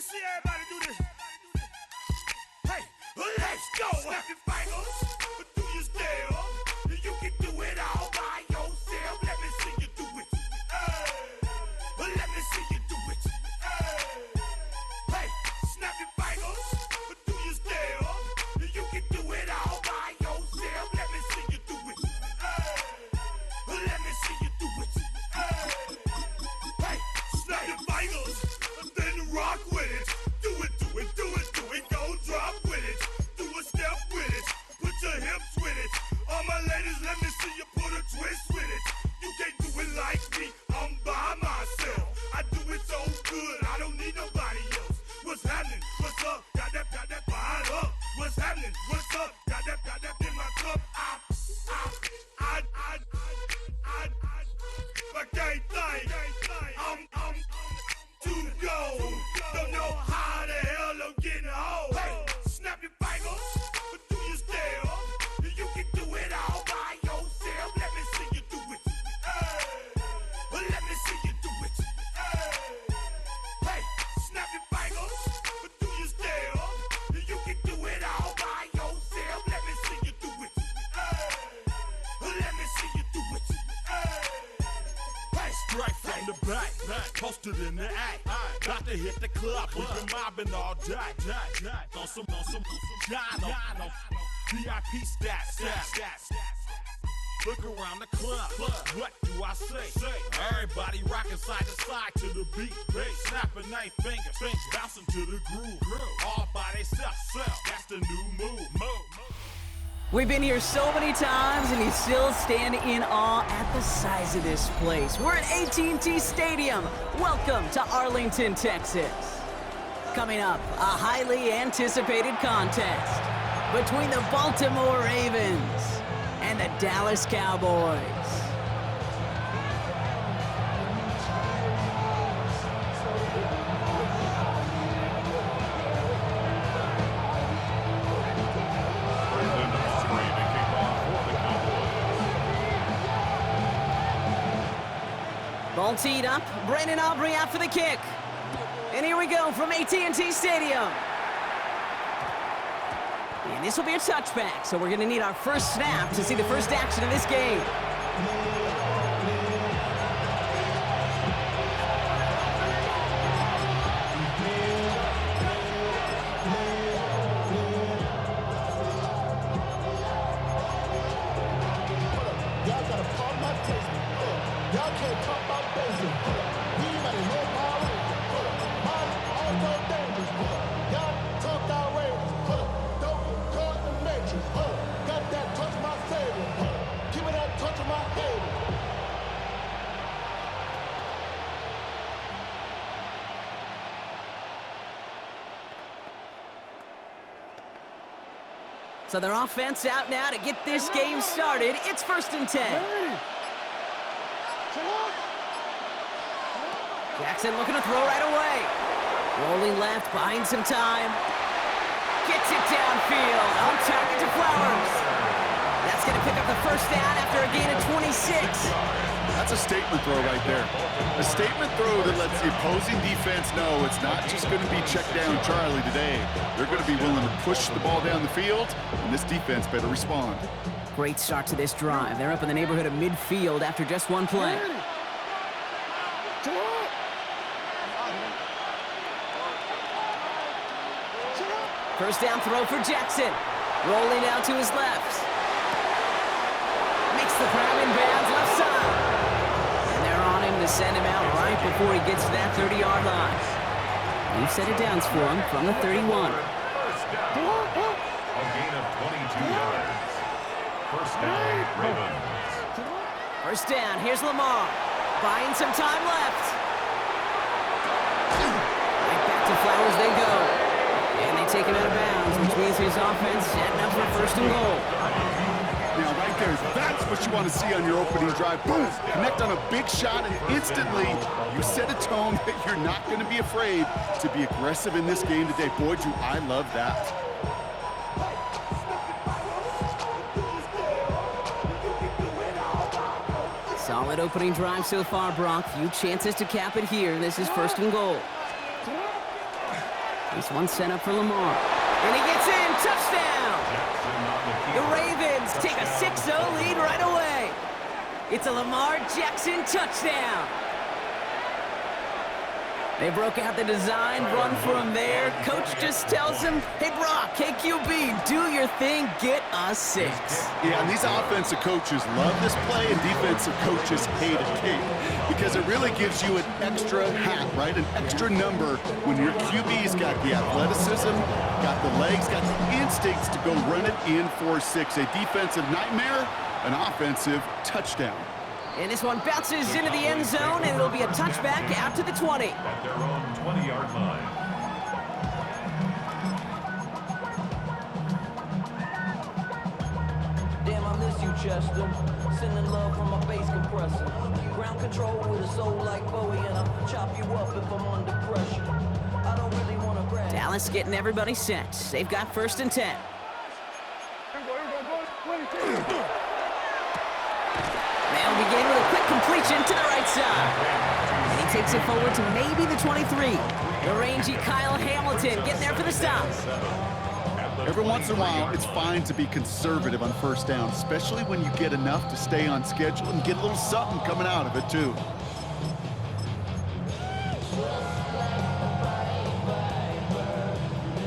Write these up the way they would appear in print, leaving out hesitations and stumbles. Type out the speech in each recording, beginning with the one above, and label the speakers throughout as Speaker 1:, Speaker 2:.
Speaker 1: see everybody do this. Hey, let's go. Snap your fingers, do your step. You can do it all by yourself. Let me see you do it. Hey, let me see you do it. Hey, snap your fingers, do your step. You can do it all by yourself. Let me see you do it. Let me see you do it. Hey, snap your fingers, then rock with it. Do it, do it, do it, do it. Go drop with it. Do a step with it. Put your hips with it. All my ladies, let me see you put a twist with it. You can't do it like me. I'm by myself. I do it so good. I don't need nobody else. What's happening? What's up? Got that fired up. What's happening? What's up? Got that in my cup. I can't think. I'm to go. Don't know how the hell I'm getting home. Hey, snap your fingers, do your step. You can do it all by yourself. Let me see you do it. Let me see you do it. Hey, snap your fingers, do your step. You can do it all by yourself. Let me see you do it. Let me see you do it. Hey,
Speaker 2: Straight from the back, posted in the act. Got to hit the club, we've been mobbing all day. On some Jono, VIP stats. Look around the club, what do I say? Everybody rocking side to side to the beat. Snapping their fingers, bouncing to the groove. All by themselves, that's the new move.
Speaker 3: We've been here so many times, and you still stand in awe at the size of this place. We're at AT&T Stadium. Welcome to Arlington, Texas. Coming up, a highly anticipated contest between the Baltimore Ravens and the Dallas Cowboys. Ball teed up, Brandon Aubrey out for the kick. And here we go from AT&T Stadium. And this will be a touchback, so we're going to need our first snap to see the first action of this game. So their offense out now to get this game started. It's 1st and 10. Jackson looking to throw right away. Rolling left, buying some time. Gets it downfield. On target to Flowers. That's going to pick up the first down after a gain of 26.
Speaker 4: That's a statement throw right there. A statement throw that lets the opposing defense know it's not just going to be check down Charlie today. They're going to be willing to push the ball down the field, and this defense better respond.
Speaker 3: Great start to this drive. They're up in the neighborhood of midfield after just one play. First down throw for Jackson. Rolling out to his left. Makes the grab in bounds left side. And they're on him to send him out right before he gets to that 30-yard line. New set of downs for him from the 31.
Speaker 5: First down. A gain of 22 yards. First down, Ravens.
Speaker 3: First down, here's Lamar. Buying some time left. Right back to Flowers they go. And they take him out of bounds, which means his offense setting up for 1st and goal.
Speaker 4: Now, right there, that's what you want to see on your opening drive. Boom! Connect on a big shot, and instantly you set a tone that you're not going to be afraid to be aggressive in this game today. Boy, do I love that.
Speaker 3: Solid opening drive so far, Brock. Few chances to cap it here. This is 1st and goal. This one sent up for Lamar. And he gets in. Touchdown! The Ravens take a 6-0 lead right away. It's a Lamar Jackson touchdown. They broke out the design run for him there. Coach just tells him, hey, Brock, hey, QB, do your thing, get us 6.
Speaker 4: Yeah, and these offensive coaches love this play, and defensive coaches hate it, Kate, because it really gives you an extra hat, right? An extra number when your QB's got the athleticism, got the legs, got the instincts to go run it in for 6. A defensive nightmare, an offensive touchdown.
Speaker 3: And this one bounces into the end zone, and it'll be a touchback out to the 20.
Speaker 5: At their own 20-yard line.
Speaker 6: Damn, I miss you, Chester. Sending love from my bass compressor. Ground control with a soul like Bowie, and I'll chop you up if I'm under pressure. I don't really want to brag.
Speaker 3: Dallas getting everybody set. They've got 1st and 10. They'll begin with a quick completion to the right side. And he takes it forward to maybe the 23. The rangy Kyle Hamilton getting there for the stop.
Speaker 4: Every once in a while, it's fine to be conservative on 1st down, especially when you get enough to stay on schedule and get a little something coming out of it, too.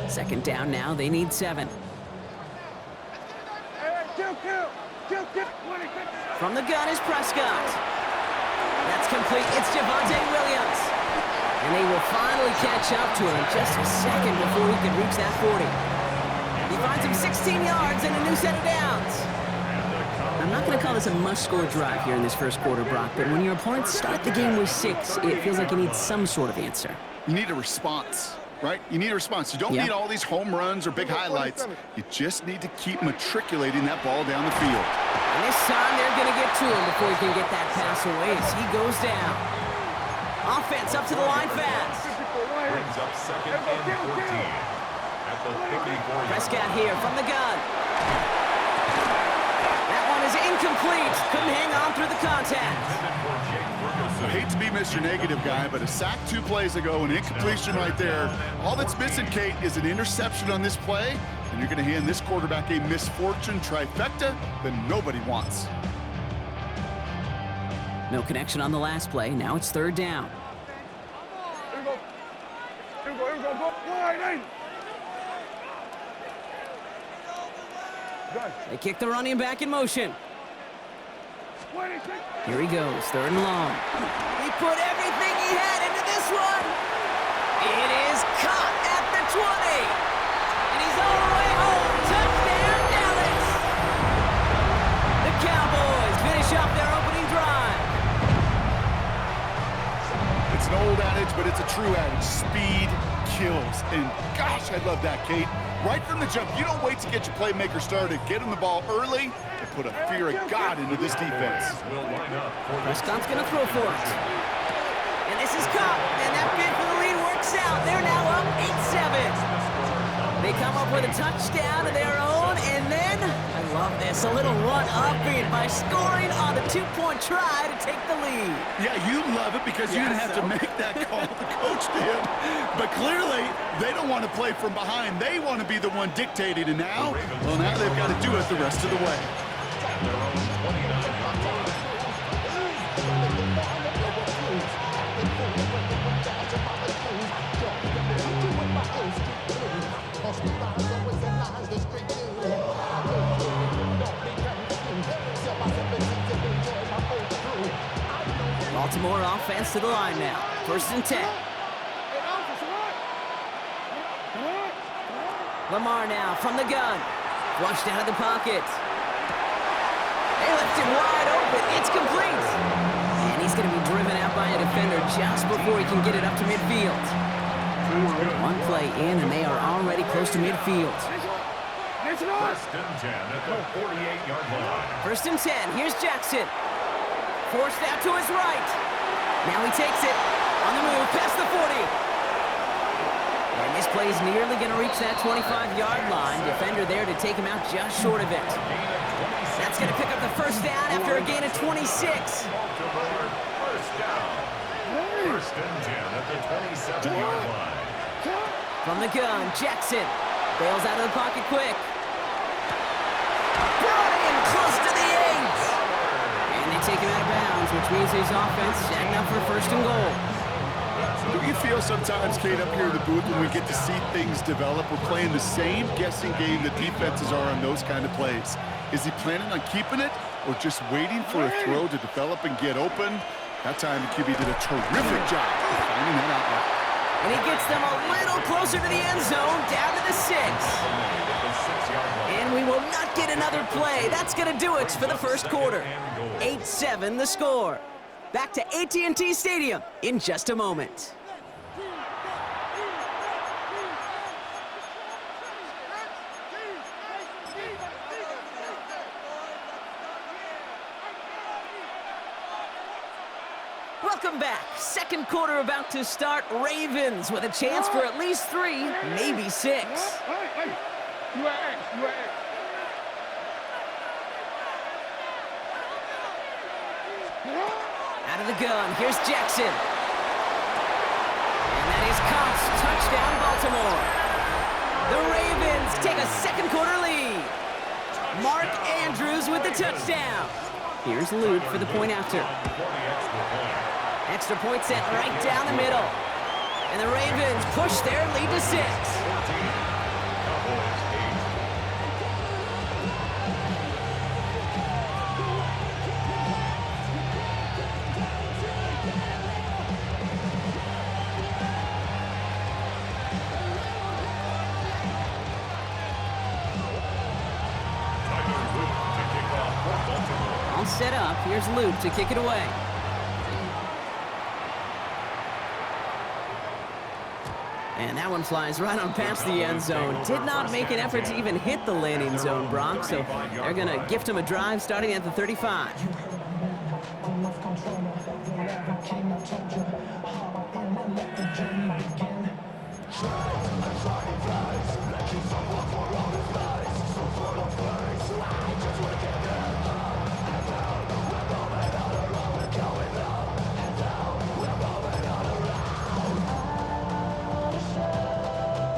Speaker 3: Second down now, they need 7. From the gun is Prescott. That's complete. It's Javonte Williams. And they will finally catch up to him just a second before he can reach that 40. He finds him 16 yards and a new set of downs. I'm not going to call this a must-score drive here in this first quarter, Brock, but when your opponents start the game with 6, it feels like you need some sort of answer.
Speaker 4: You need a response, right? You need a response. You don't need all these home runs or big highlights. You just need to keep matriculating that ball down the field.
Speaker 3: And this time they're going to get to him before he can get that pass away as he goes down. Offense up to the line fast.
Speaker 5: Brings up 2nd and 14. At the 34-yard
Speaker 3: Prescott here from the gun. That one is incomplete. Couldn't hang on through the contact.
Speaker 4: I hate to be Mr. Negative guy, but a sack 2 plays ago, an incompletion right there. All that's missing, Kate, is an interception on this play, and you're going to hand this quarterback a misfortune trifecta that nobody wants.
Speaker 3: No connection on the last play. Now it's 3rd down. They kick the running back in motion. Here he goes, 3rd and long. He put everything he had into this one. It is caught at the 20. And he's all the way home. Touchdown, Dallas. The Cowboys finish off their opening drive.
Speaker 4: It's an old adage, but it's a true adage. Speed kills. And gosh, I love that, Kate. Right from the jump, you don't wait to get your playmaker started. Get him the ball early and put a fear of God into this defense.
Speaker 3: Prescott's going to throw for it. And this is caught. And that bid for the lead works out. They're now up 8-7. They come up with a touchdown of their own. And then, I love this, a little run-up-in by scoring on the 2-point try to take the lead.
Speaker 4: Yeah, you love it because you didn't have to make that call. The coach did. But clearly, they don't want to play from behind. They want to be the one dictating. And now, well, now they've got to do it the rest of the way.
Speaker 3: Baltimore offense to the line now. 1st and 10. Lamar now from the gun. Flushed out of the pocket. They left him wide open. It's complete. And he's going to be driven out by a defender just before he can get it up to midfield. One play in, and they are already close to midfield.
Speaker 5: 1st and 10 at the 48-yard line.
Speaker 3: 1st and 10. Here's Jackson. Forced out to his right. Now he takes it on the move past the 40. And this play is nearly going to reach that 25-yard line. Defender there to take him out just short of it. That's going to pick up the 1st down after a gain of 26.
Speaker 5: 1st down. 1st and 10 at the 27-yard line.
Speaker 3: From the gun, Jackson bails out of the pocket quick. Brought in close to the 8. And they take him out of bounds, which means his offense setting up for first and goal.
Speaker 4: Do you feel sometimes, Kate, up here in the booth when we get to see things develop? We're playing the same guessing game the defenses are on those kind of plays. Is he planning on keeping it or just waiting for a throw to develop and get open? That time the QB did a terrific job of finding that outlet.
Speaker 3: And he gets them a little closer to the end zone, down to the 6. And we will not get another play. That's going to do it for the first quarter. 8-7 the score. Back to AT&T Stadium in just a moment. Welcome back. Second quarter about to start. Ravens with a chance for at least 3, maybe 6. Out of the gun, here's Jackson. And that is caught. Touchdown, Baltimore. The Ravens take a second quarter lead. Mark Andrews with the touchdown. Here's Luke for the point after. Extra point set right down the middle. And the Ravens push their lead to 6. All set up. Here's Luke to kick it away. And that one flies right on past the end zone. Did not make an effort to even hit the landing zone, Brock. So they're going to gift him a drive starting at the 35.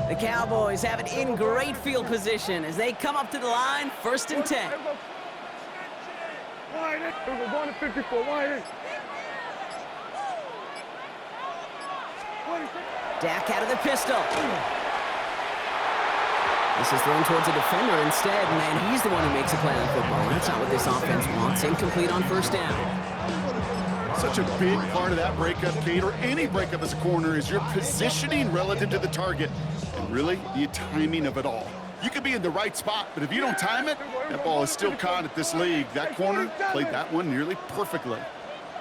Speaker 3: The Cowboys have it in great field position as they come up to the line, 1st and 10.
Speaker 7: Going to 54,
Speaker 3: Dak out of the pistol. This is thrown towards a defender instead, and he's the one who makes a play on football. That's not what this offense wants. Incomplete on 1st down.
Speaker 4: Such a big part of that breakup, Kate, or any breakup as a corner, is your positioning relative to the target and really the timing of it all. You could be in the right spot, but if you don't time it, that ball is still caught at this league. That corner played that one nearly perfectly.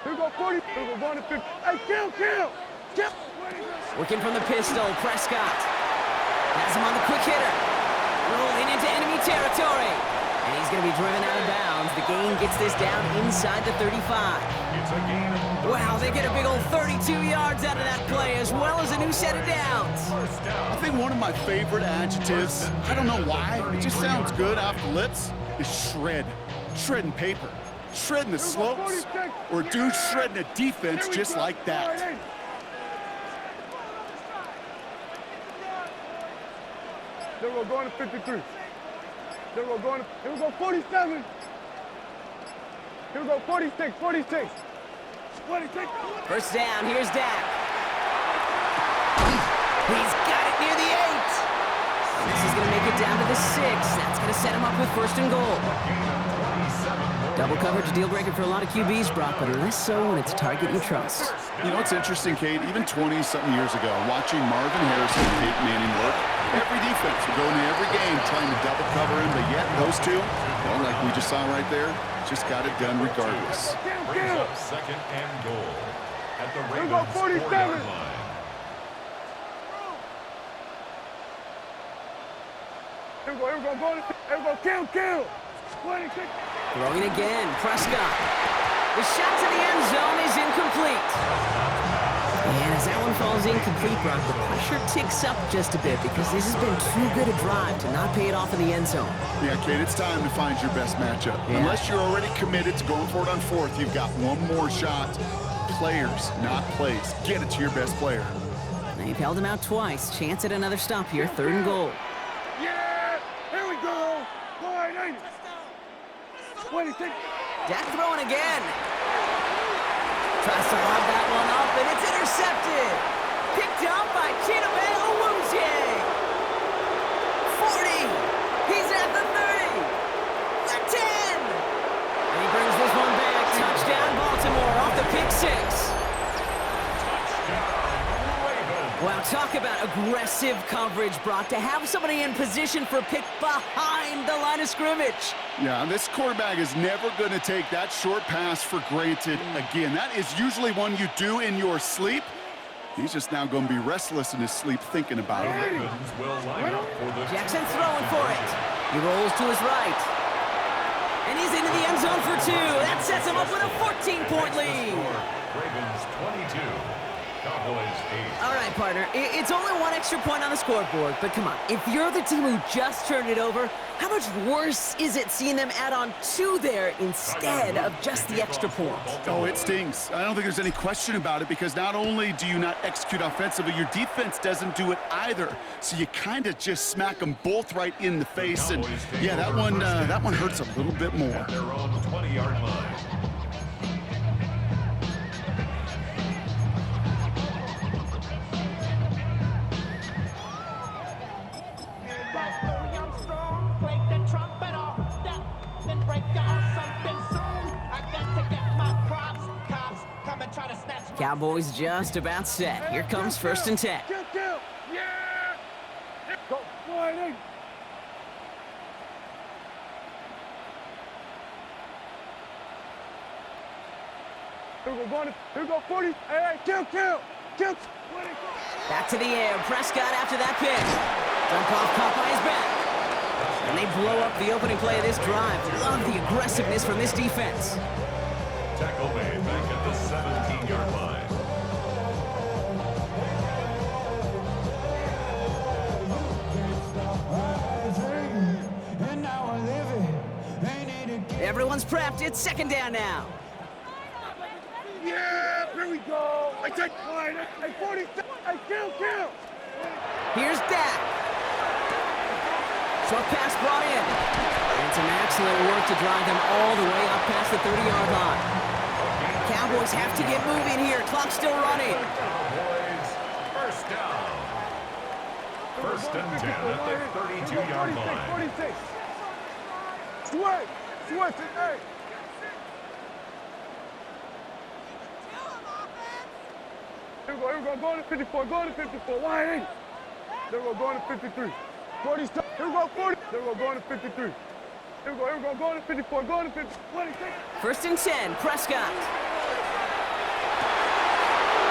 Speaker 7: Here go 40. Here go going to 50. Hey, kill.
Speaker 3: Working from the pistol, Prescott has him on the quick hitter. Rolling into enemy territory. And he's going to be driven out of bounds. The gain gets this down inside the 35. Wow, they get a big old 32 yards out of that play, as well as a new set of downs.
Speaker 4: I think one of my favorite adjectives, I don't know why, it just sounds good off the lips, is shred. Shredding paper. Shredding the slopes. Or a dude shredding a defense just like that.
Speaker 7: Then we're going to 53. Then we're going to, here we go 47. Here we go 46. 46. 46.
Speaker 3: 1st down, here's Dak. He's got it near the 8. This is going to make it down to the 6. That's going to set him up with 1st and goal. Double coverage, a deal breaker for a lot of QBs, Brock, but less so when it's a target you trust.
Speaker 4: You know what's interesting, Kate? Even 20-something years ago, watching Marvin Harrison and Peyton Manning work, every defense would go into every game trying to double cover him, but yet those two, well, like we just saw right there, just got it done regardless.
Speaker 5: Brings up 2nd and goal at the
Speaker 7: Here we go
Speaker 5: Ravens
Speaker 7: 47.
Speaker 5: 4-yard line.
Speaker 7: Here we go, kill. 26.
Speaker 3: Throwing again, Prescott. The shot to the end zone is incomplete. And as that one falls incomplete, Brock, the pressure ticks up just a bit because this has been too good a drive to not pay it off in the end zone.
Speaker 4: Yeah, Kate, it's time to find your best matchup. Yeah. Unless you're already committed to going for it on 4th, you've got one more shot. Players, not plays. Get it to your best player.
Speaker 3: They They've held him out twice. Chance at another stop here. 3rd and goal.
Speaker 7: Yeah! Here we go! Wide 80! 26!
Speaker 3: Dak throwing again. Tries to lob that one up, and it's intercepted. Picked up by Chidobe Awuzie. 40. He's at the 30. The 10. And he brings this one back. Touchdown, Baltimore, off the pick 6. Wow, talk about aggressive coverage, Brock. To have somebody in position for a pick behind the line of scrimmage.
Speaker 4: Yeah, this quarterback is never going to take that short pass for granted again. That is usually one you do in your sleep. He's just now going to be restless in his sleep thinking about it.
Speaker 5: Ravens will line up for the
Speaker 3: Jackson throwing for it. He rolls to his right. And he's into the end zone for 2. That sets him up with a 14-point lead.
Speaker 5: Ravens 22. Cowboys 8.
Speaker 3: All right, partner. It's only 1 extra point on the scoreboard, but come on. If you're the team who just turned it over, how much worse is it seeing them add on 2 there instead of just the extra point?
Speaker 4: Oh, it stings. I don't think there's any question about it because not only do you not execute offensively, your defense doesn't do it either. So you kind of just smack them both right in the face. And yeah, that one hurts a little bit more.
Speaker 5: At their own 20-yard line.
Speaker 3: Cowboys just about set. Here comes 1st and 10.
Speaker 7: Kill! Yeah! Go, wide 80! Here we go, 40. Hey, kill!
Speaker 3: Back to the air. Prescott after that pick. Dump off caught by his back. And they blow up the opening play of this drive. Love the aggressiveness from this defense.
Speaker 5: Tackle made back at the 17-yard line.
Speaker 3: Everyone's prepped. It's 2nd down now.
Speaker 7: Yeah, here we go. I take wide. Hey, 40. Hey, kill!
Speaker 3: Here's Dak. Short pass brought in. And some excellent work to drive them all the way up past the 30-yard line. Cowboys have to get moving here. Clock's still running.
Speaker 5: Cowboys, 1st down. 1st and 10 at the 32-yard line.
Speaker 7: 46. Sweat, hey. Here we go, go to 54, wide 80. There we go, going to 53. 40, here we go, 40. There we go, going to 53. Here we go, going to 54, going to 50, 26.
Speaker 3: 1st and 10, Prescott.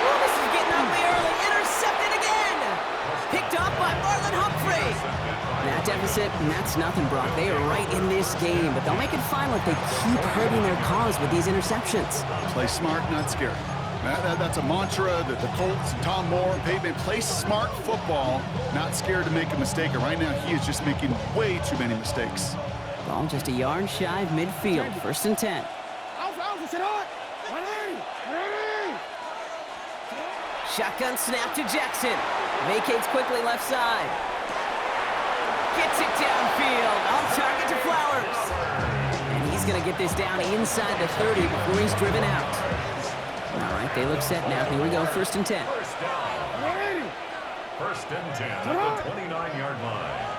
Speaker 3: Oh, this is getting ugly early. Intercepted again. Picked up by Marlon Humphrey. That deficit, and that's nothing, Brock. They are right in this game, but they'll make it final if they keep hurting their cause with these interceptions.
Speaker 4: Play smart, not scared. That's a mantra that the Colts and Tom Moore, Peyton, play smart football, not scared to make a mistake. And right now, he is just making way too many mistakes.
Speaker 3: Ball just a yard shy of midfield. 1st and 10. Shotgun snap to Jackson. Vacates quickly left side. Gets it downfield. On target to Flowers. And he's going to get this down inside the 30 before he's driven out. All right, they look set now. Here we go, 1st and 10.
Speaker 5: 1st down. 1st and 10 at the 29-yard line.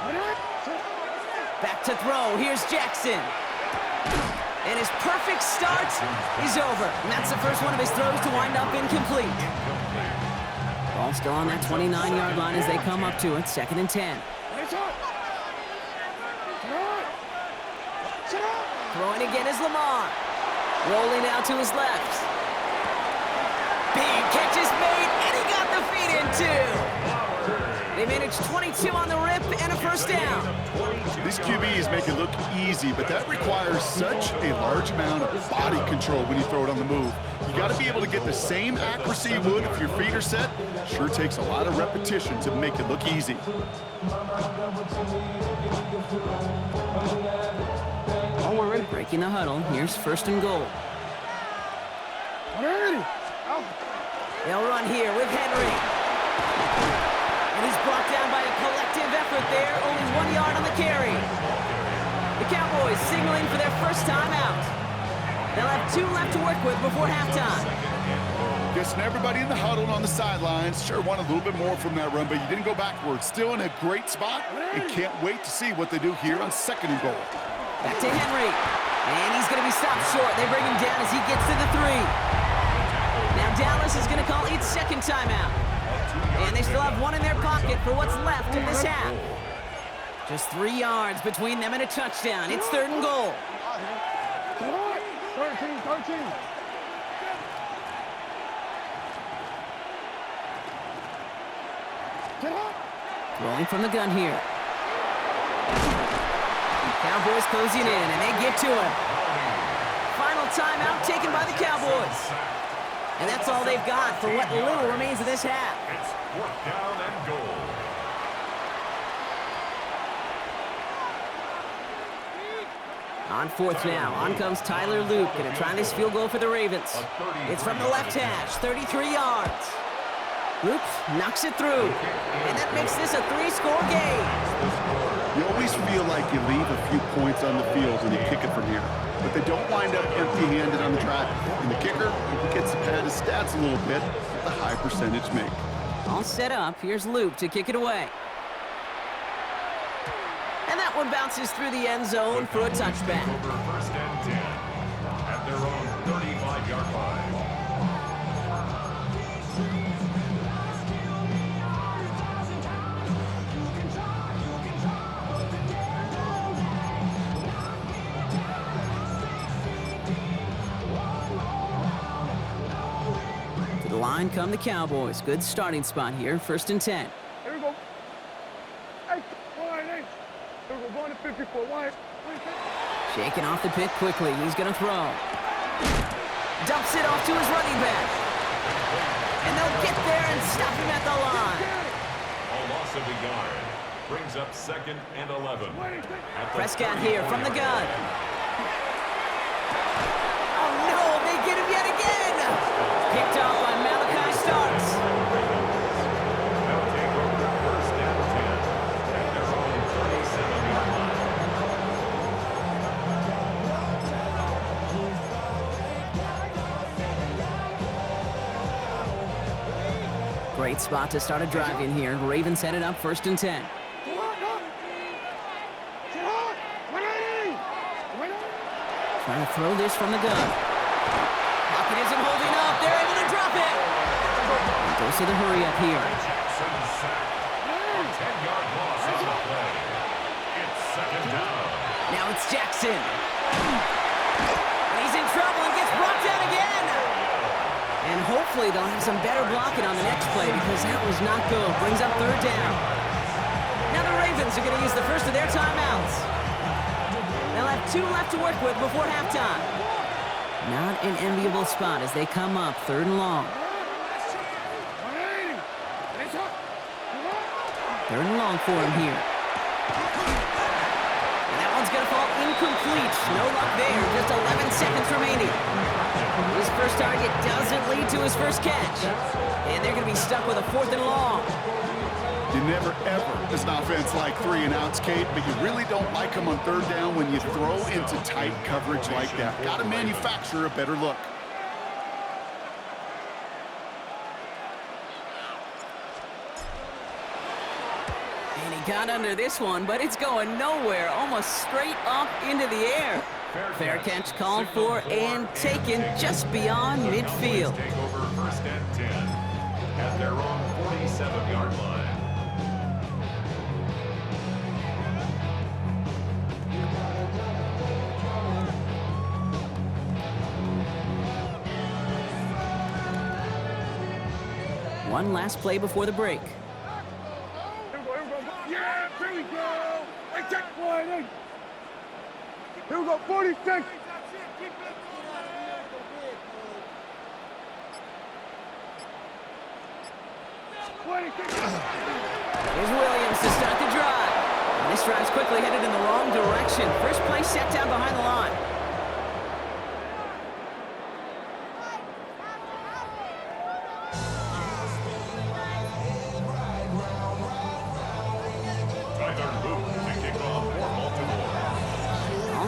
Speaker 3: Back to throw. Here's Jackson. And his perfect start is over. And that's the first one of his throws to wind up incomplete. Ball still on that 29-yard line as they come up to it. 2nd and 10. Throwing again is Lamar. Rolling out to his left. Big catch is made, and he got the feet in too. They managed 22 on the rip and a 1st down.
Speaker 4: This QB is making it look easy, but that requires such a large amount of body control when you throw it on the move. You got to be able to get the same accuracy you would if your feet are set. Sure takes a lot of repetition to make it look easy.
Speaker 3: Breaking the huddle. Here's 1st and goal. They'll run here with Henry. And he's brought down by a collective effort there. Only 1 yard on the carry. The Cowboys signaling for their first timeout. They'll have 2 left to work with before halftime.
Speaker 4: Guessing everybody in the huddle on the sidelines sure want a little bit more from that run, but you didn't go backwards. Still in a great spot, and can't wait to see what they do here on 2nd and goal.
Speaker 3: Back to Henry. And he's going to be stopped short. They bring him down as he gets to the 3. Now Dallas is going to call its second timeout. And they still have 1 in their pocket for what's left of this half. Just 3 yards between them and a touchdown. It's 3rd and goal.
Speaker 7: 13.
Speaker 3: Rolling from the gun here. Cowboys closing in, and they get to him. Final timeout taken by the Cowboys. And that's all they've got for what little remains of this half.
Speaker 5: It's 4th down and goal.
Speaker 3: On 4th now, on comes Tyler Luke, going to try this field goal for the Ravens. It's from the left hash, 33 yards. Luke knocks it through, and that makes this a 3-score game.
Speaker 4: You always feel like you leave a few points on the field when you kick it from here, but they don't wind up empty-handed on the track. And the kicker gets to pad his stats a little bit with a high percentage make.
Speaker 3: All set up. Here's Luke to kick it away. And that one bounces through the end zone for a touchback.
Speaker 5: Over 1st and 10 at their own 35-yard line.
Speaker 3: To the line come the Cowboys. Good starting spot here. 1st and 10.
Speaker 7: Here we go. Hey, wide, hey. Here we go, going to 54, wide.
Speaker 3: Shaking off the pit quickly. He's going to throw. Dumps it off to his running back. And they'll get there and stop him at the line.
Speaker 5: A loss of a yard brings up 2nd and 11.
Speaker 3: Prescott here from the gun. Oh no, they get him yet again. Picked off by Malachi Starks.
Speaker 5: They'll take over 1st and 10 at their own 37-yard line.
Speaker 3: Great spot to start a drive in here. Ravens headed up 1st and 10. Trying to throw this from the gun. Pocket isn't holding up. They're able to drop it. Goes to the hurry up here.
Speaker 5: Jackson sacked. A 10-yard loss on the play. It's 2nd down.
Speaker 3: Now it's Jackson. And he's in trouble and gets brought down again. And hopefully they'll have some better blocking on the next play because that was not good. Brings up 3rd down. Now the Ravens are going to use the first of their timeouts. They'll have 2 left to work with before halftime. Not an enviable spot as they come up 3rd and long. 3rd and long for him here. And that one's going to fall incomplete. No luck there. Just 11 seconds remaining. His first target doesn't lead to his first catch. And they're going to be stuck with a 4th and long.
Speaker 4: You never, ever, as an offense, like 3-and-outs, Kate, but you really don't like them on 3rd down when you throw into tight coverage like that. Got to manufacture a better look.
Speaker 3: And he got under this one, but it's going nowhere. Almost straight up into the air. Fair catch called for and taken just beyond midfield.
Speaker 5: Take over 1st and 10 at their own 47-yard line.
Speaker 3: One last play before the break.
Speaker 7: Here we go. Yeah, here we go. Hey, check wide, hey. Here we go, 46.
Speaker 3: Here's Williams to start the drive. And this drive's quickly headed in the wrong direction. First play set down behind the line.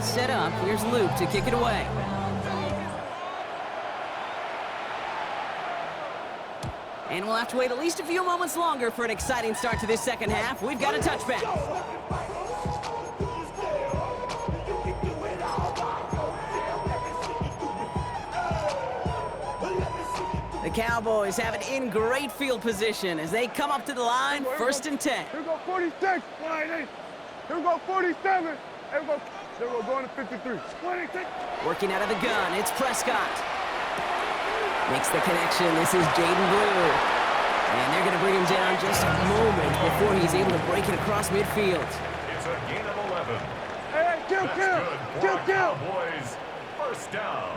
Speaker 3: set up. Here's Luke to kick it away. And we'll have to wait at least a few moments longer for an exciting start to this second half. We've got a touchback. The Cowboys have it in great field position as they come up to the line, 1st and 10.
Speaker 7: Here we go 46, wide 8. Here we go 47. Here we go. Here we go going to 53. 26.
Speaker 3: Working out of the gun, it's Prescott. Makes the connection, this is Jaden Blue. And they're going to bring him down just a moment before he's able to break it across midfield.
Speaker 5: It's a gain of 11.
Speaker 7: Hey, kill.
Speaker 5: Cowboys. First down.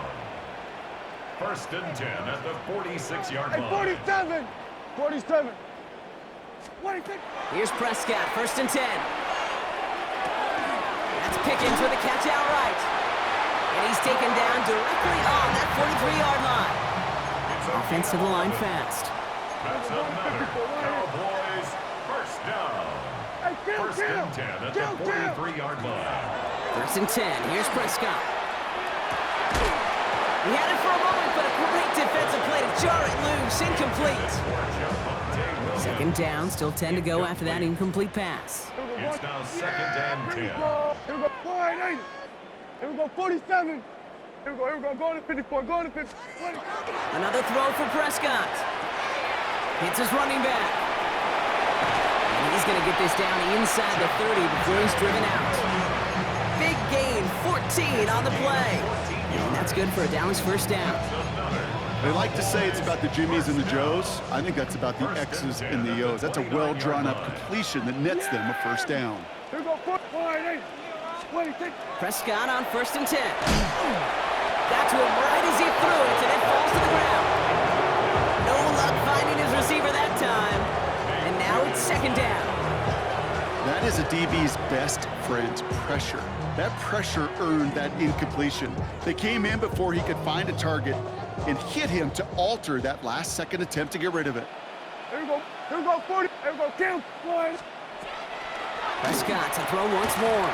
Speaker 5: 1st and 10 at the 46-yard
Speaker 7: Hey,
Speaker 5: line.
Speaker 7: 47. 47. 26.
Speaker 3: Here's Prescott, 1st and 10. That's Pickens with a catch outright. And he's taken down directly on that 43-yard line. Offense to the line fast.
Speaker 5: That's another Cowboys first down.
Speaker 7: Hey, kill.
Speaker 5: 1st and 10 at the 43-yard line.
Speaker 3: 1st and 10, here's Prescott. He had it for a moment, but a great defensive play to jar it loose, incomplete. 2nd down, still 10 to go after that incomplete pass.
Speaker 5: It's now 2nd and 10.
Speaker 7: Here we go, wide 8. Here we go, 47. Here we go, going to 54, going to 50.
Speaker 3: Another throw for Prescott. Hits his running back. And he's going to get this down inside the 30 before he's driven out. Big gain, 14 on the play. And that's good for a Dallas 1st down.
Speaker 4: They like to say it's about the Jimmies and the Joes. I think that's about the X's and the O's. That's a well-drawn-up completion that nets them a 1st down.
Speaker 7: Here we go, wide 8. 26.
Speaker 3: Prescott on 1st and 10. Got to him right as he threw it, and it falls to the ground. No luck finding his receiver that time. And now it's 2nd down.
Speaker 4: That is a DB's best friend, pressure. That pressure earned that incompletion. They came in before he could find a target and hit him to alter that last-second attempt to get rid of it.
Speaker 7: Here we go 40. Here we go, kill. Wide.
Speaker 3: Prescott to throw once more.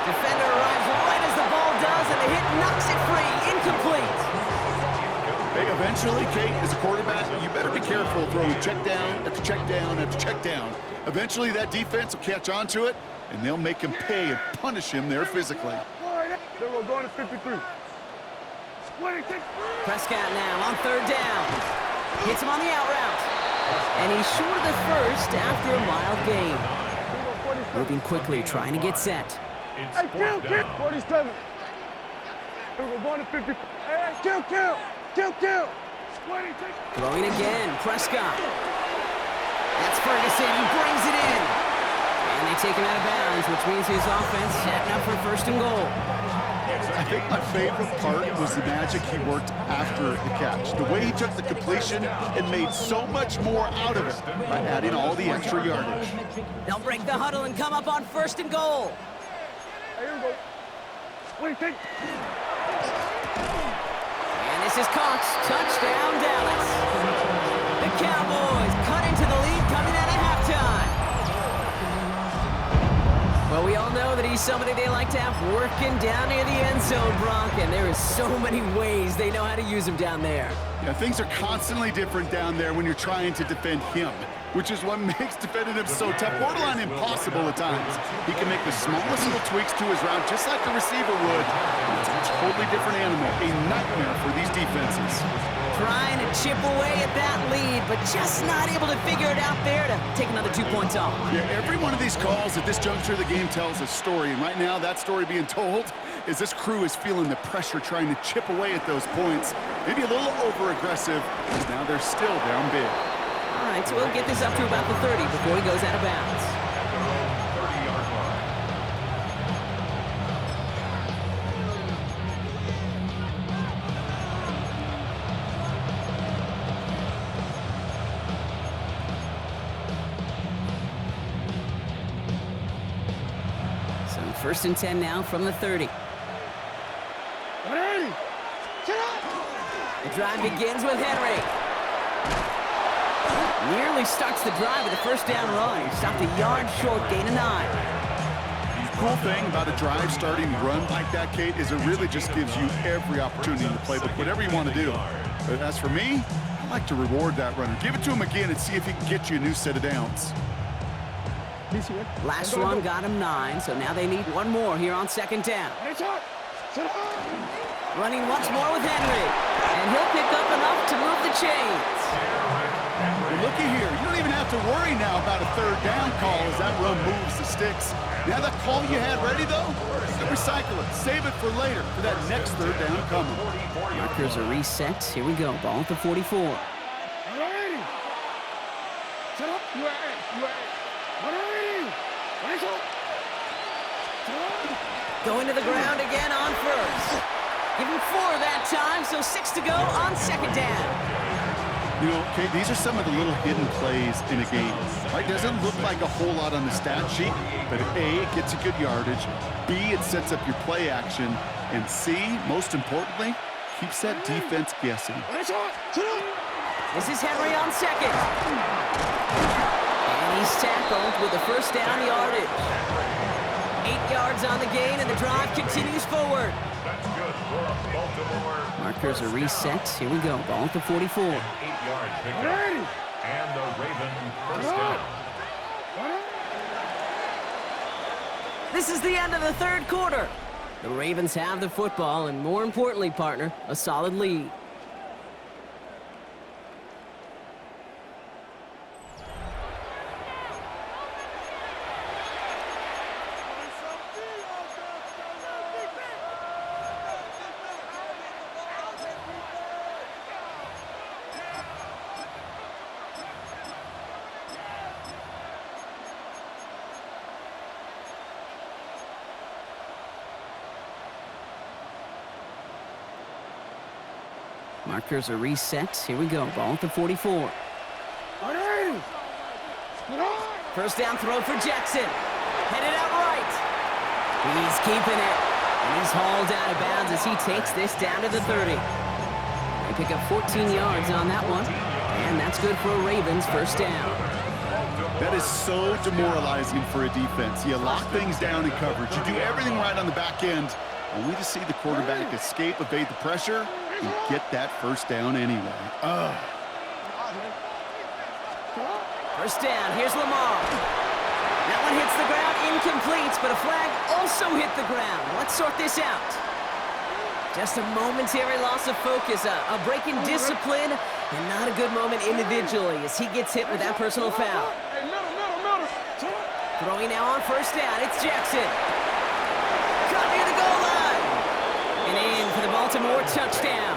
Speaker 3: Defender arrives right as the ball does, and the hit knocks it free. Incomplete.
Speaker 4: Hey, eventually, Kate, as a quarterback, you better be careful throwing check down after check down after check down. Eventually, that defense will catch on to it, and they'll make him pay and punish him there physically.
Speaker 7: Wide 8. Here we go, going to 53. 26.
Speaker 3: Prescott now on 3rd down. Hits him on the out route. And he's short of the 1st after a mild gain. Moving quickly, trying to get set.
Speaker 5: It's
Speaker 7: Hey, kill.
Speaker 5: 4th down.
Speaker 7: 47. Here we go, going to 50. Hey, kill. 26.
Speaker 3: Throwing again, Prescott. That's Ferguson, he brings it in. And they take him out of bounds, which means his offense setting up for 1st and goal.
Speaker 4: I think my favorite part was the magic he worked after the catch. The way he took the completion and made so much more out of it by adding all the extra yardage.
Speaker 3: They'll break the huddle and come up on 1st and goal.
Speaker 7: Here we go. 26.
Speaker 3: And this is caught. Touchdown, Dallas. The Cowboys cut into the lead coming out of halftime. Well, we all know that he's somebody they like to have working down near the end zone, Brock, and there is so many ways they know how to use him down there.
Speaker 4: Yeah, things are constantly different down there when you're trying to defend him, which is what makes defending him so tough, borderline impossible at times. He can make the smallest little tweaks to his route, just like the receiver would. It's a totally different animal, a nightmare for these defenses.
Speaker 3: Trying to chip away at that lead, but just not able to figure it out there to take another 2 points off.
Speaker 4: Yeah, every one of these calls at this juncture of the game tells a story, and right now that story being told is this crew is feeling the pressure trying to chip away at those points. Maybe a little over-aggressive, because now they're still down big.
Speaker 3: All right, so we'll get this up to about the 30 before he goes out of bounds.
Speaker 5: 30-yard line.
Speaker 3: So 1st and 10 now from the 30.
Speaker 7: 180. Get up.
Speaker 3: The drive begins with Henry. Nearly starts the drive with a 1st down run. He stopped a yard short, gain of 9.
Speaker 5: He's
Speaker 4: Cool thing about a drive starting to run like that, Kate, is it really just gives you every opportunity in the playbook, whatever you want to do. But as for me, I like to reward that runner. Give it to him again and see if he can get you a new set of downs.
Speaker 3: Last run got him 9, so now they need one more here on second down. Running once more with Henry, and he'll pick up enough to move the chains.
Speaker 4: Well, looky here. You don't even have to worry now about a third down call as that run moves the sticks. Now that call you had ready, though, you can recycle it. Save it for later for that next third down coming.
Speaker 3: Markers are reset. Here we go. Ball at the 44. Going to the ground again on first. Give him 4 that time, so 6 to go on second down.
Speaker 4: You know, Kate, these are some of the little hidden plays in a game. Right? Doesn't look like a whole lot on the stat sheet, but A, it gets you good yardage. B, it sets up your play action. And C, most importantly, keeps that defense guessing.
Speaker 3: This is Henry on second. And he's tackled with the first down yardage. 8 yards on the gain, and the drive continues forward.
Speaker 5: That's good for Baltimore.
Speaker 3: Markers are reset. Here we go. Ball at the 44.
Speaker 5: 8-yard pickup. And the Raven first down.
Speaker 3: This is the end of the third quarter. The Ravens have the football, and more importantly, partner, a solid lead. Markers are reset. Here we go. Ball at the 44. First down throw for Jackson. Headed out right. He's keeping it. And he's hauled out of bounds as he takes this down to the 30. They pick up 14 yards on that one. And that's good for a Ravens first down.
Speaker 4: That is so demoralizing for a defense. You lock things down in coverage. You do everything right on the back end, only to see the quarterback escape, evade the pressure, and get that first down anyway.
Speaker 3: First down, here's Lamar. That one hits the ground, incomplete, but a flag also hit the ground. Let's sort this out. Just a momentary loss of focus, a break in discipline, and not a good moment individually as he gets hit with that personal foul. Throwing now on first down, it's Jackson. Cut near the goal line. And in for the Baltimore touchdown.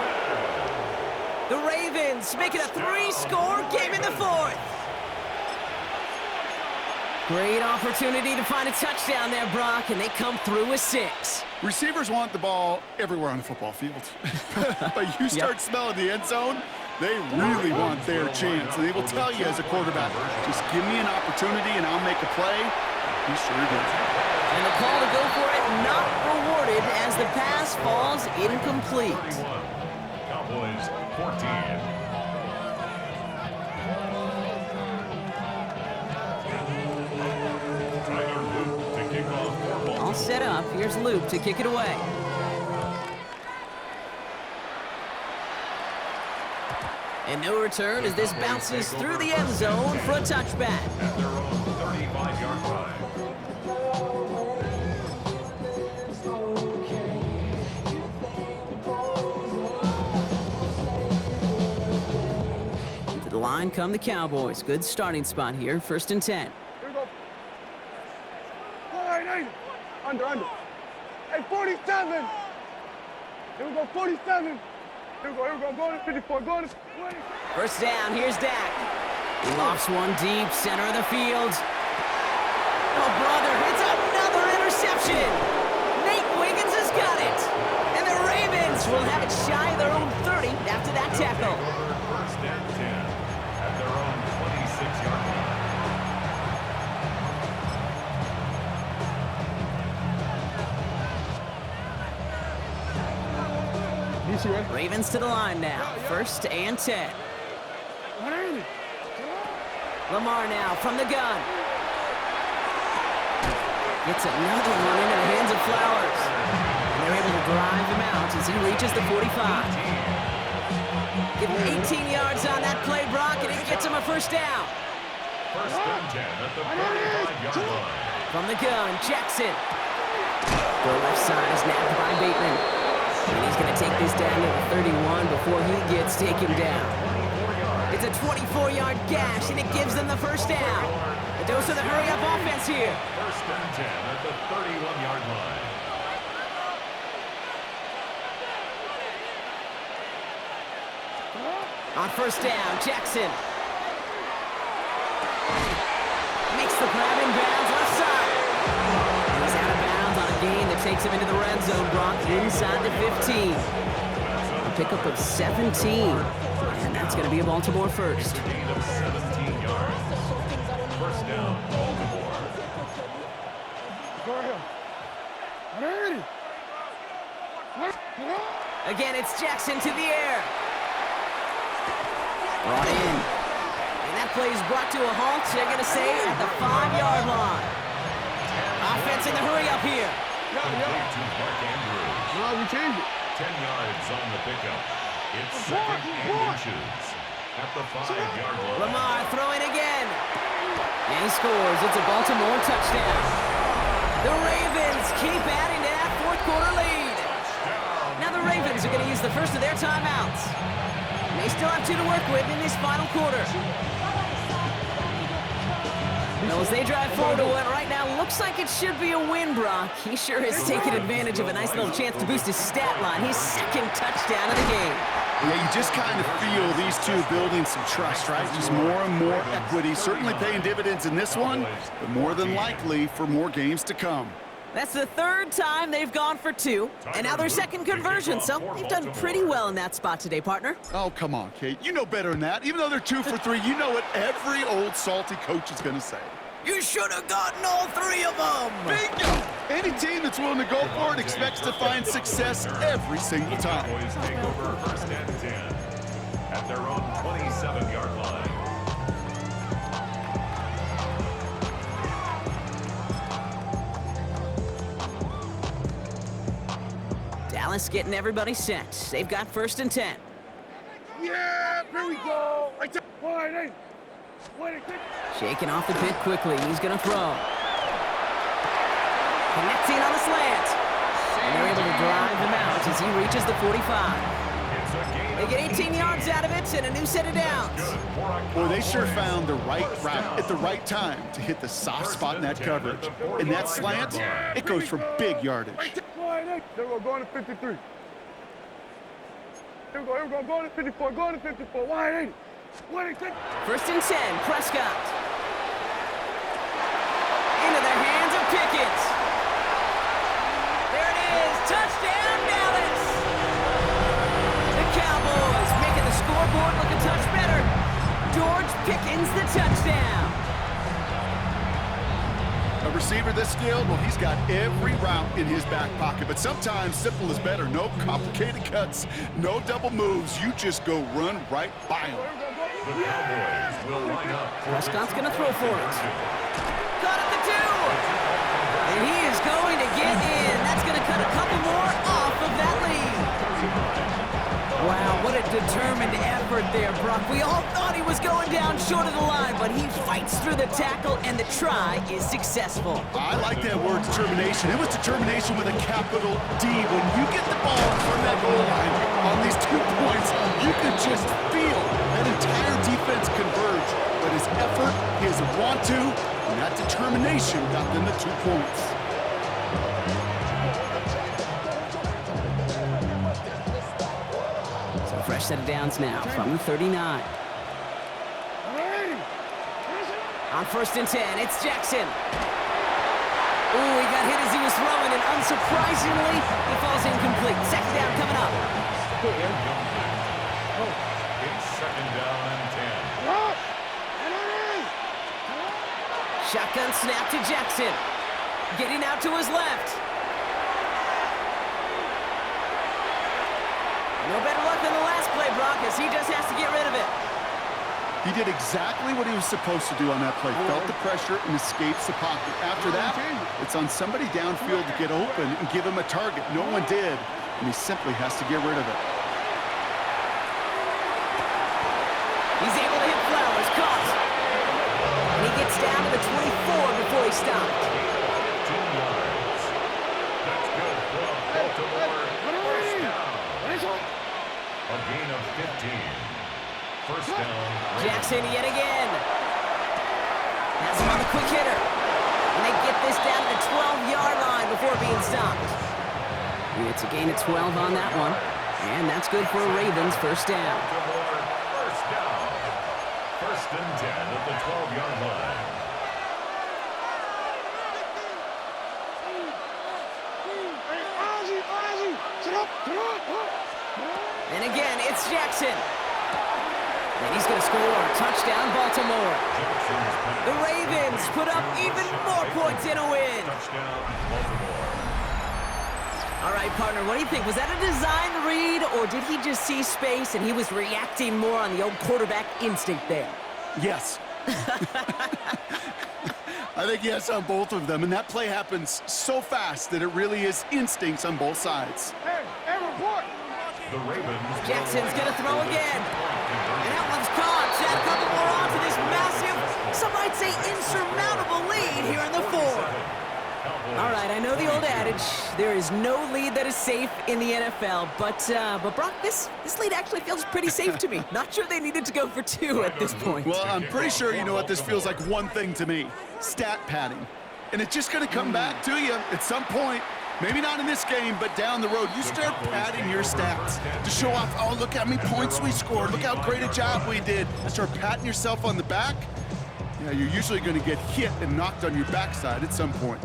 Speaker 3: The Ravens make it a 3-score game in the fourth. Great opportunity to find a touchdown there, Brock, and they come through with 6.
Speaker 4: Receivers want the ball everywhere on the football field. But you start smelling the end zone, they really want their chance. And they will tell you as a quarterback, just give me an opportunity and I'll make a play. He sure does.
Speaker 3: And the call to go for it not rewarded as the pass falls incomplete.
Speaker 5: Cowboys 14.
Speaker 3: All set up. Here's Luke to kick it away. And no return as this bounces through the end zone for a touchback.
Speaker 5: At their own 35-yard line.
Speaker 3: To the line come the Cowboys. Good starting spot here. 1st and 10.
Speaker 7: Here we go. All right, under. Hey, 47. Here we go, 47. Here we go, go to 54, go to 20.
Speaker 3: First down, here's Dak. He lofts one deep, center of the field. Oh, brother, it's another interception. Nate Wiggins has got it. And the Ravens will have it shy of their own 30 after that tackle.
Speaker 5: First and 10 at their own 26-yard line.
Speaker 3: Ravens to the line now. 1st and 10. Lamar now from the gun. Gets another one into the hands of Flowers. And they're able to drive him out as he reaches the 45. Give him 18 yards on that play, Brock, and it gets him a first down.
Speaker 5: First and 10 at the 35-yard line.
Speaker 3: From the gun, Jackson. The left side is nabbed by Bateman. And he's going to take this down to the 31 before he gets taken down. It's a 24-yard gash, and it gives them the first down. A dose of the hurry-up offense here.
Speaker 5: First and 10 at the 31-yard line.
Speaker 3: On first down, Jackson. Makes the grab in bounds, left side. And he's out of bounds on a gain that takes him into the red zone, Brock, inside the 15. A pickup of 17. And that's going to be a Baltimore first.
Speaker 5: A gain of 17 yards. First down, Baltimore.
Speaker 3: Again, it's Jackson to the air. Brought in. And that play is brought to a halt, they're going to say, at the 5-yard line. Offense in the hurry-up here.
Speaker 5: Complete to Mark Andrews.
Speaker 7: No, we changed it.
Speaker 5: 10 yards on the pickup. It's second and inches at the 5-yard line.
Speaker 3: Lamar throwing again. And he scores. It's a Baltimore touchdown. The Ravens keep adding to that fourth-quarter lead. Now the Ravens are going to use the first of their timeouts. They still have 2 to work with in this final quarter. Well, as they drive forward to what right now looks like it should be a win, Brock. He sure has taken advantage of a nice little chance to boost his stat line. His second touchdown of the game.
Speaker 4: Yeah, you just kind of feel these two building some trust, right? Just more and more equity. Certainly paying dividends in this one, but more than likely for more games to come.
Speaker 3: That's the 3rd time they've gone for 2, and now their second conversion, so they've done pretty well in that spot today, partner.
Speaker 4: Oh, come on, Kate. You know better than that. Even though they're 2 for 3, you know what every old salty coach is going to say.
Speaker 3: You should have gotten all 3 of them.
Speaker 4: Bingo! Any team that's willing to go for it expects to find success every single time.
Speaker 5: Cowboys take over first and 10 at their own 27-yard line.
Speaker 3: Dallas getting everybody set. They've got first and 10.
Speaker 7: Yeah, here we go. Right there. Wide eight.
Speaker 3: Shaking off the pit quickly. He's going to throw. Connecting on the slant. And they're able to drive him out as he reaches the 45. They get 18 yards out of it and a new set of downs.
Speaker 4: Boy, they sure found the right route at the right time to hit the soft spot in that coverage. And that slant, it goes for big yardage.
Speaker 7: There we go, going to 53. Here we go, going to 54, going to 54. Wide eight.
Speaker 3: First and 10, Prescott. Into the hands of Pickens. There it is, touchdown Dallas. The Cowboys making the scoreboard look a touch better. George Pickens the touchdown.
Speaker 4: A receiver this skilled, well, he's got every route in his back pocket. But sometimes simple is better. No complicated cuts, no double moves. You just go run right by him.
Speaker 5: The Cowboys will line up.
Speaker 3: Prescott's going to throw for it. Caught at the 2. And he is going to get in. That's going to cut a couple more off of that lead. Wow, what a determined effort there, Brock. We all thought he was going down short of the line, but he fights through the tackle, and the try is successful.
Speaker 4: I like that word, determination. It was determination with a capital D. When you get the ball in front of that goal line on these 2 points, you can just feel that entire defense converge. But his effort, his want-to, and that determination got them the 2 points.
Speaker 3: Fresh set of downs now from the 39. On first and 10, it's Jackson. Ooh, he got hit as he was throwing, and unsurprisingly, he falls incomplete. Second down coming up.
Speaker 5: It's second down and 10.
Speaker 3: Shotgun snap to Jackson. Getting out to his left. No better luck than the last play, Brock, as he just has to get rid of it.
Speaker 4: He did exactly what he was supposed to do on that play. Felt the pressure and escapes the pocket. After that, it's on somebody downfield to get open and give him a target. No one did, and he simply has to get rid of it.
Speaker 3: He's able to hit Flowers, caught. And he gets down to the 24 before he stopped.
Speaker 5: 2 yards. That's good from Baltimore. First down. A gain of 15. First down.
Speaker 3: Jackson yet again. Has him on the quick hitter. And they get this down to the 12-yard line before being stopped. It's a gain of 12 on that one. And that's good for a Ravens first down.
Speaker 5: First down. First and 10 at the 12-yard line.
Speaker 3: And again, it's Jackson. And he's going to score a touchdown, Baltimore. The Ravens put up even more points in a win.
Speaker 5: Touchdown, Baltimore.
Speaker 3: All right, partner, what do you think? Was that a design read, or did he just see space and he was reacting more on the old quarterback instinct there?
Speaker 4: Yes. I think yes on both of them, and that play happens so fast that it really is instincts on both sides.
Speaker 7: Hey, report!
Speaker 5: The Ravens.
Speaker 3: Jackson's going to throw again. And that one's caught. Add a couple more on to this massive, some might say insurmountable lead here in the fourth. All right, I know the old adage, there is no lead that is safe in the NFL, but Brock, this lead actually feels pretty safe to me. Not sure they needed to go for 2 at this point.
Speaker 4: Well, I'm pretty sure you know what this feels like one thing to me. Stat padding. And it's just going to come back to you at some point. Maybe not in this game, but down the road. You start padding your stats to show off, oh, look how many points we scored. Look how great a job we did. Start patting yourself on the back. Yeah, you're usually going to get hit and knocked on your backside at some point.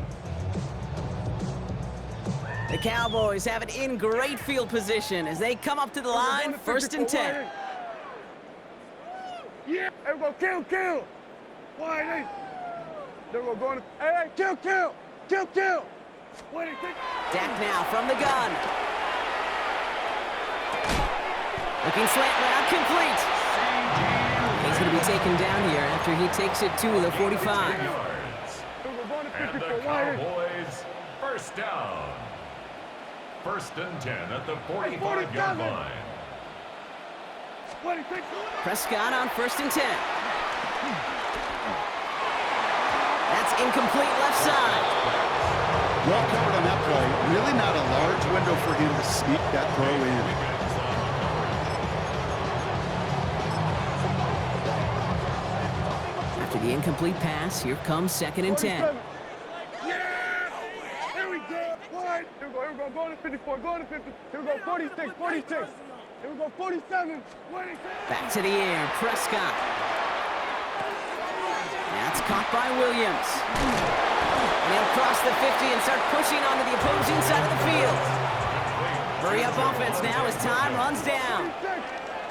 Speaker 3: The Cowboys have it in great field position as they come up to the line, first and 10.
Speaker 7: Yeah, and we're going to kill. Wide eight. Then we're going to, hey, kill.
Speaker 3: Dak now from the gun. Looking slant route complete. He's going to be taken down here after he takes it to the 45.
Speaker 5: And the Cowboys, first down. First and 10 at the 45-yard line.
Speaker 3: Prescott on first and 10. That's incomplete left side.
Speaker 4: Well covered on that play. Really not a large window for him to sneak that throw in.
Speaker 3: After the incomplete pass, here comes second and 10.
Speaker 7: Yeah! Here we go. Wide. Here we go. Go to 54. Go to 50. Here we go. 46. Here we go. 47. 26.
Speaker 3: Back to the air. Prescott. That's caught by Williams. And he'll cross the 50 and start pushing onto the opposing side of the field. Hurry up offense now as time runs down.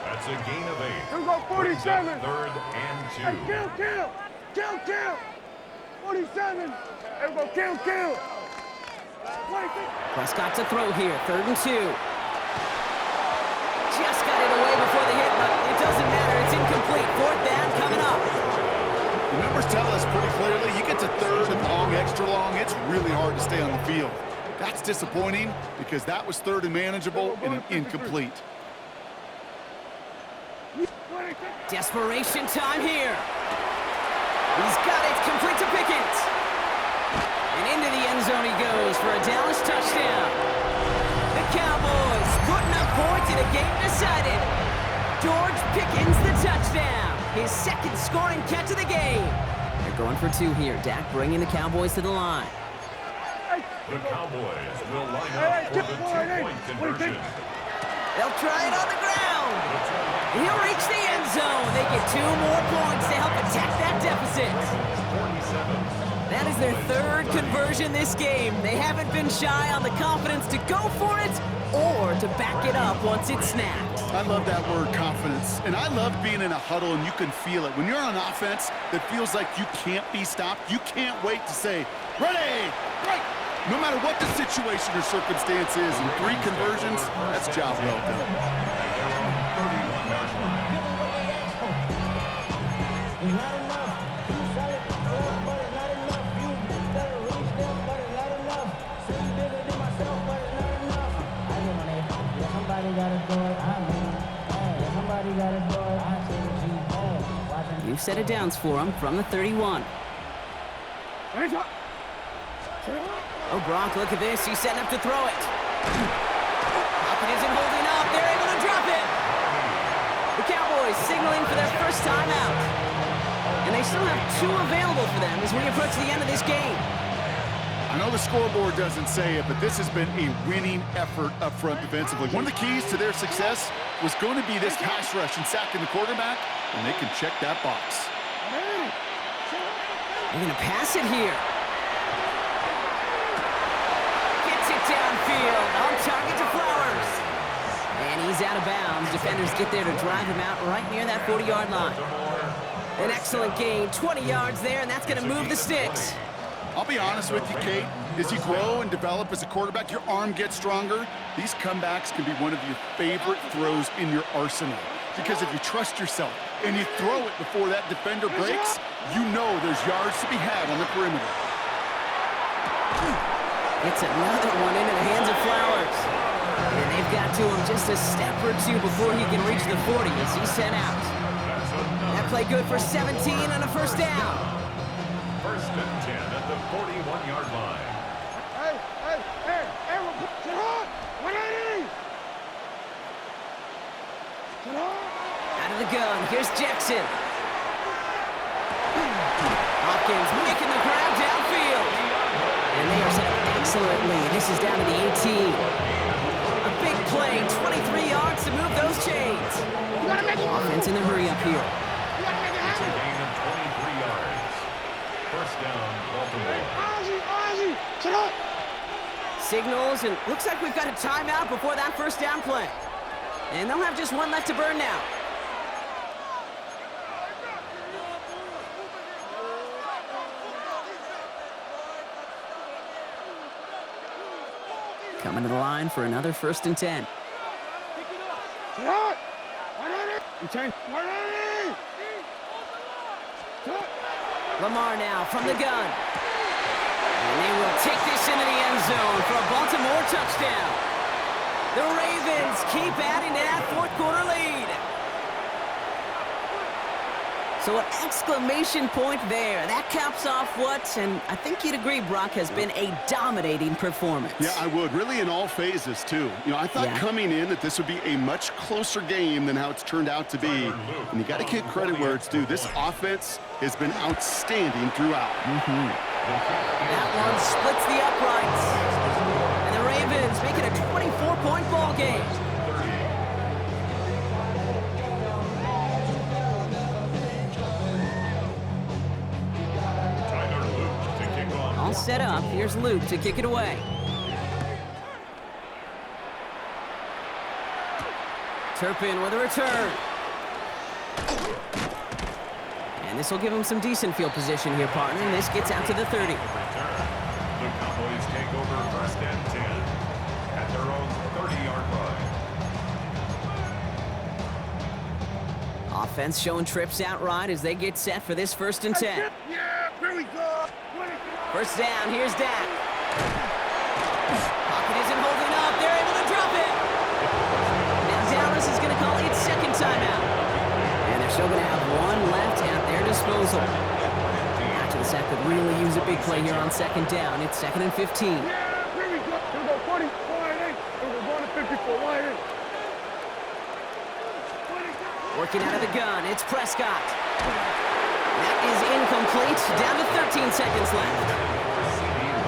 Speaker 5: That's a gain of 8.
Speaker 7: Here we go. 47.
Speaker 5: Third and 2.
Speaker 7: Hey, kill. 47. Here we go. Kill. 26.
Speaker 3: Prescott to throw here. Third and 2. Just got it away before the hit, but it doesn't matter. It's incomplete. Fourth down coming up.
Speaker 4: The numbers tell us pretty clearly, you get to third and long, extra long, it's really hard to stay on the field. That's disappointing because that was third and manageable and an incomplete.
Speaker 3: Desperation time here. He's got it. Complete to Pickens. And into the end zone he goes for a Dallas touchdown. The Cowboys putting up points in a game decided. George Pickens the touchdown. His second scoring catch of the game. They're going for 2 here. Dak bringing the Cowboys to the line.
Speaker 5: The Cowboys will line up for the 2-point conversion.
Speaker 3: They'll try it on the ground. He'll reach the end zone. They get 2 more points to help attack that deficit.
Speaker 5: 47.
Speaker 3: That is their third conversion this game. They haven't been shy on the confidence to go for it or to back it up once it's snapped.
Speaker 4: I love that word, confidence. And I love being in a huddle and you can feel it. When you're on offense that feels like you can't be stopped, you can't wait to say, ready, right. No matter what the situation or circumstance is, in 3 conversions, that's job well done.
Speaker 3: New set of downs for him from the 31. Oh, Gronk, look at this. He's setting up to throw it. Pocket isn't holding up. They're able to drop it. The Cowboys signaling for their first timeout. And they still have 2 available for them as we approach the end of this game.
Speaker 4: I know the scoreboard doesn't say it, but this has been a winning effort up front defensively. One of the keys to their success was going to be this pass rush and sacking the quarterback, and they can check that box.
Speaker 3: They're going to pass it here. Gets it downfield. On target to Flowers. And he's out of bounds. Defenders get there to drive him out right near that 40-yard line. An excellent gain. 20 yards there, and that's going to move the sticks.
Speaker 4: I'll be honest with you, Kate. As you grow and develop as a quarterback, your arm gets stronger. These comebacks can be one of your favorite throws in your arsenal. Because if you trust yourself and you throw it before that defender breaks, you know there's yards to be had on the perimeter.
Speaker 3: It's another one into the hands of Flowers. And they've got to him just a step or 2 before he can reach the 40 as he's sent out. That play good for 17 and a first down.
Speaker 5: First and 10 at the 41-yard line.
Speaker 3: Out of the gun, here's Jackson. Hopkins making the grab downfield. And they are set up excellently. This is down to the 18. A big play, 23 yards to move those chains. Offense in the hurry up here.
Speaker 5: It's a gain of 23 yards. First down, Baltimore.
Speaker 3: Signals, and looks like we've got a timeout before that first down play. And they'll have just 1 left to burn now. Coming to the line for another first and 10. Lamar now from the gun. And they will take this into the end zone for a Baltimore touchdown. The Ravens keep adding to that 4th quarter lead. So an exclamation point there. That caps off what, and I think you'd agree, Brock, has been a dominating performance.
Speaker 4: Yeah, I would. Really in all phases, too. You know, I thought coming in that this would be a much closer game than how it's turned out to be. And you got to give credit where it's due. This offense has been outstanding throughout.
Speaker 3: That one splits the uprights. And the Ravens make it a 24-point ball game. All set up. Here's Luke to kick it away. Turpin with a return. And this will give him some decent field position here, partner. And this gets out to the 30.
Speaker 5: The Cowboys take over first and 10 at their own 30-yard line.
Speaker 3: Offense showing trips out right as they get set for this first and 10.
Speaker 7: Yeah, here we go.
Speaker 3: First down, here's Dak. Pocket isn't holding up. They're able to drop it. Now Dallas is going to call its second timeout. And they're still going to have 1 left at their disposal. After the sack could really use a big play here on second down. It's 2nd and 15.
Speaker 7: Yeah, here we go. Here we go, 40, wide eight. Here we go, going to 54, wide eight.
Speaker 3: Working out of the gun, it's Prescott. That is incomplete. Down to 13 seconds left.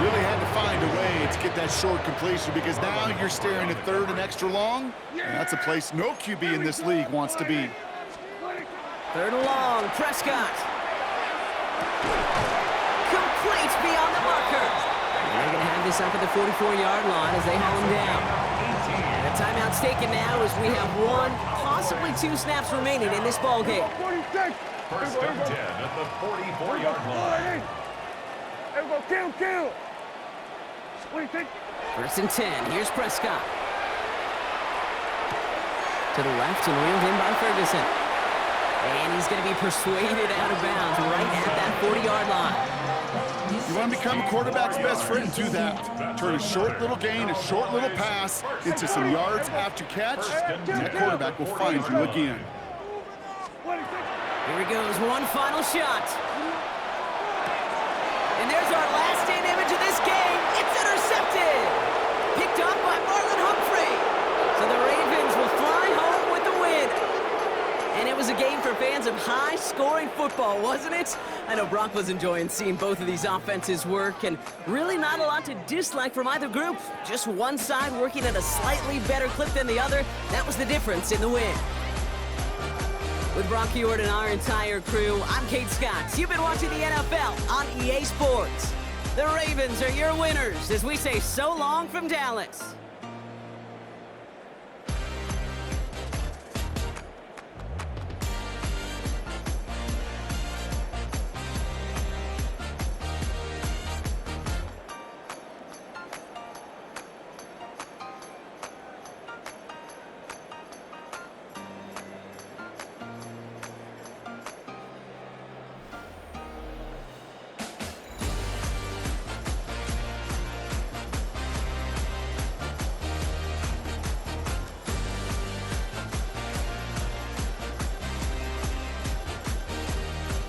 Speaker 4: Really had to find a way to get that short completion because now you're staring at 3rd and extra long. And that's a place no QB in this league wants to be.
Speaker 3: 3rd and long, Prescott. Complete beyond the marker. And they're going to have this up at the 44-yard line as they haul him down. The timeout's taken now as we have 1, possibly 2 snaps remaining in this ball game.
Speaker 7: 46.
Speaker 5: First and 10 at the 44-yard line.
Speaker 7: Here we go, kill. 26.
Speaker 3: First and 10. Here's Prescott. To the left and reeled in by Ferguson. And he's going to be persuaded out of bounds right at that 40-yard line.
Speaker 4: You want to become a quarterback's best friend, do that. Turn a short little gain, a short little pass into some yards after catch, and that quarterback will find you again.
Speaker 3: Here he goes, one final shot. And there's our last-stand image of this game. It's intercepted. Picked up by Marlon Humphrey. So the Ravens will fly home with the win. And it was a game for fans of high-scoring football, wasn't it? I know Brock was enjoying seeing both of these offenses work, and really not a lot to dislike from either group. Just one side working at a slightly better clip than the other. That was the difference in the win. With Brock Ewart and our entire crew, I'm Kate Scott. You've been watching the NFL on EA Sports. The Ravens are your winners as we say so long from Dallas.